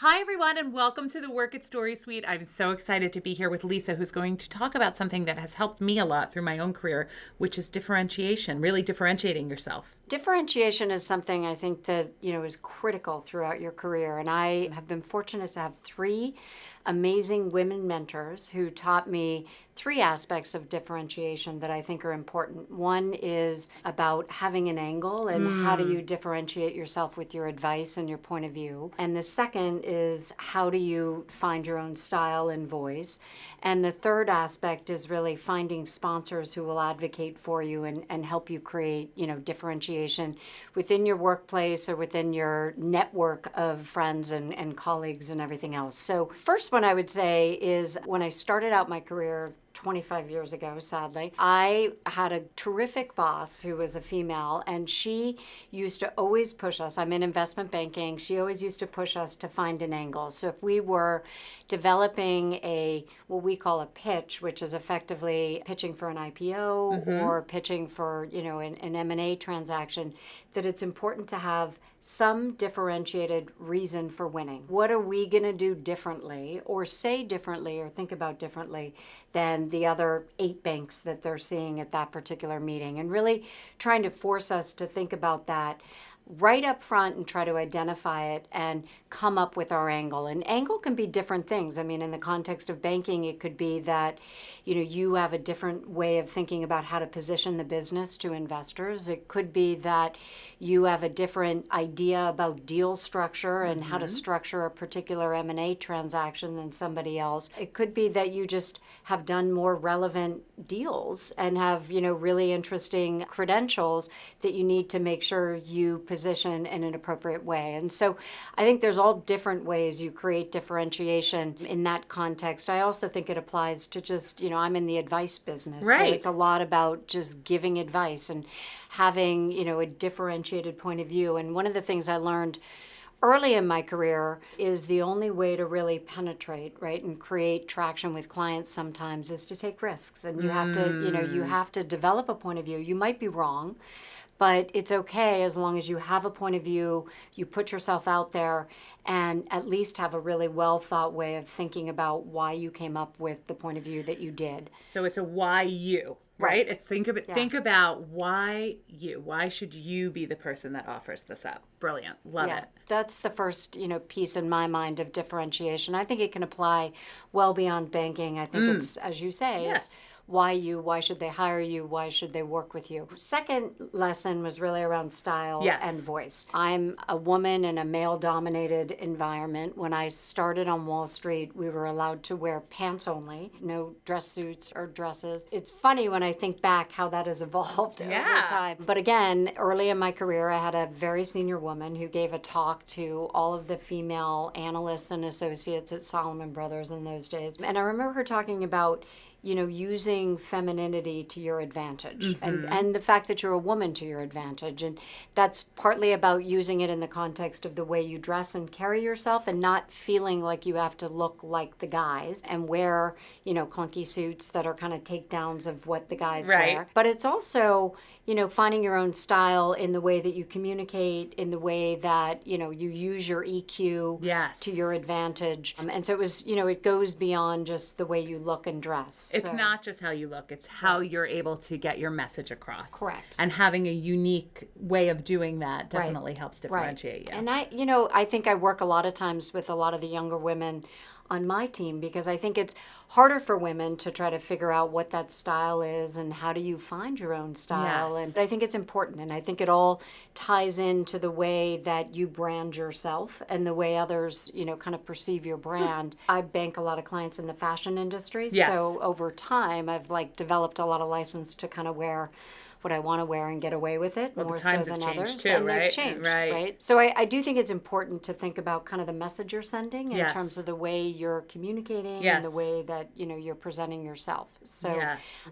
Hi, everyone, and welcome to the Work It Story Suite. I'm so excited to be here with Lisa, who's going to talk about something that has helped me a lot through my own career, which is differentiation, really differentiating yourself. Differentiation is something I think that, is critical throughout your career. And I have been fortunate to have three amazing women mentors who taught me three aspects of differentiation that I think are important. One is about having an angle and how do you differentiate yourself with your advice and your point of view. And the second is how do you find your own style and voice. And the third aspect is really finding sponsors who will advocate for you and help you create, differentiation within your workplace or within your network of friends and colleagues and everything else. So first one I would say is when I started out my career 25 years ago, sadly, I had a terrific boss who was a female, and she used to always push us. I'm in investment banking. She always used to push us to find an angle. So if we were developing what we call a pitch, which is effectively pitching for an IPO or pitching for, an M&A transaction, that it's important to have some differentiated reason for winning. What are we going to do differently or say differently or think about differently than the other 8 banks that they're seeing at that particular meeting? And really trying to force us to think about that right up front and try to identify it and come up with our angle. And angle can be different things. I mean, in the context of banking, it could be that, you have a different way of thinking about how to position the business to investors. It could be that you have a different idea about deal structure and how to structure a particular M&A transaction than somebody else. It could be that you just have done more relevant deals and have, really interesting credentials that you need to make sure you position in an appropriate way. And so I think there's all different ways you create differentiation in that context. I also think it applies to just, I'm in the advice business. Right. So it's a lot about just giving advice and having, a differentiated point of view. And one of the things I learned early in my career is the only way to really penetrate, right, and create traction with clients sometimes is to take risks. And you have to, you have to develop a point of view. You might be wrong, but it's okay as long as you have a point of view, you put yourself out there, and at least have a really well thought way of thinking about why you came up with the point of view that you did. So it's a why you, right? It's think about why you. Why should you be the person that offers this up? Brilliant. Love it. That's the first, piece in my mind of differentiation. I think it can apply well beyond banking. I think it's, as you say, it's why you, why should they hire you, why should they work with you. Second lesson was really around style and voice. I'm a woman in a male-dominated environment. When I started on Wall Street, we were allowed to wear pants only, no dress suits or dresses. It's funny when I think back how that has evolved over time. But again, early in my career, I had a very senior woman who gave a talk to all of the female analysts and associates at Salomon Brothers in those days. And I remember her talking about using femininity to your advantage and the fact that you're a woman to your advantage. And that's partly about using it in the context of the way you dress and carry yourself and not feeling like you have to look like the guys and wear, clunky suits that are kind of takedowns of what the guys wear. But it's also, finding your own style in the way that you communicate, in the way that, you use your EQ to your advantage. And so it was, it goes beyond just the way you look and dress. It's not just how you look, it's how you're able to get your message across. Correct. And having a unique way of doing that definitely helps differentiate you. And I think I work a lot of times with a lot of the younger women on my team because I think it's harder for women to try to figure out what that style is and how do you find your own style. And I think it's important, and I think it all ties into the way that you brand yourself and the way others, kind of perceive your brand. I bank a lot of clients in the fashion industry, so over time I've developed a lot of license to kind of wear what I want to wear and get away with it more so than others. Too, and right? they've changed, right? So I do think it's important to think about kind of the message you're sending in terms of the way you're communicating and the way that, you're presenting yourself. So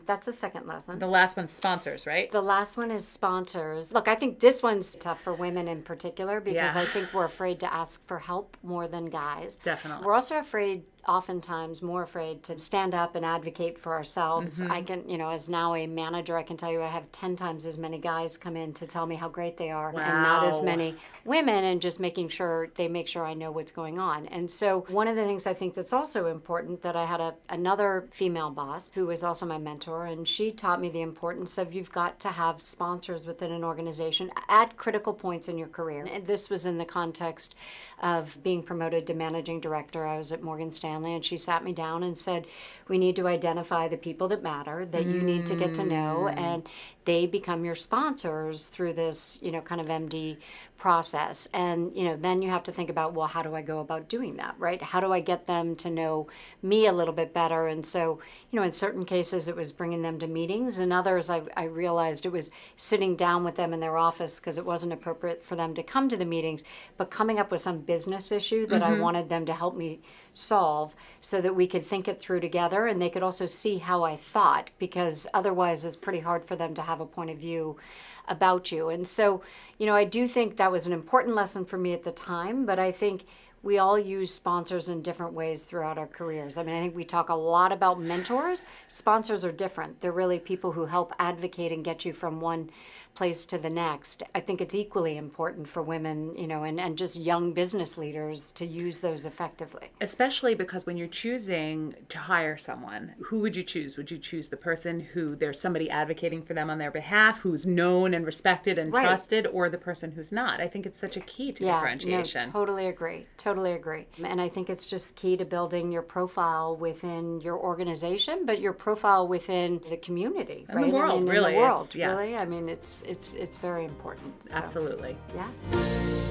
that's the second lesson. The last one's sponsors, right? The last one is sponsors. Look, I think this one's tough for women in particular because I think we're afraid to ask for help more than guys. Definitely. We're also afraid oftentimes more afraid to stand up and advocate for ourselves. I can, as now a manager, I can tell you I have 10 times as many guys come in to tell me how great they are and not as Wow. many women, and just making sure they make sure I know what's going on. And so one of the things I think that's also important, that I had another female boss who was also my mentor, and she taught me the importance of you've got to have sponsors within an organization at critical points in your career. And this was in the context of being promoted to managing director. I was at Morgan Stanley, and she sat me down and said, we need to identify the people that matter, that you need to get to know, and they become your sponsors through this, kind of MD process. And, then you have to think about, well, how do I go about doing that, right? How do I get them to know me a little bit better? And so, in certain cases, it was bringing them to meetings. In others, I realized it was sitting down with them in their office, because it wasn't appropriate for them to come to the meetings, but coming up with some business issue that I wanted them to help me solve, so that we could think it through together, and they could also see how I thought, because otherwise it's pretty hard for them to have a point of view about you. And so, I do think that was an important lesson for me at the time, but I think we all use sponsors in different ways throughout our careers. I think we talk a lot about mentors. Sponsors are different. They're really people who help advocate and get you from one place to the next. I think it's equally important for women, and just young business leaders to use those effectively. Especially because when you're choosing to hire someone, who would you choose? Would you choose the person who there's somebody advocating for them on their behalf, who's known and respected and trusted, or the person who's not? I think it's such a key to differentiation. No, totally agree. Totally agree. And I think it's just key to building your profile within your organization, but your profile within the community, And right? the world, in really. the world, Yes. really. It's very important. So, Absolutely. yeah.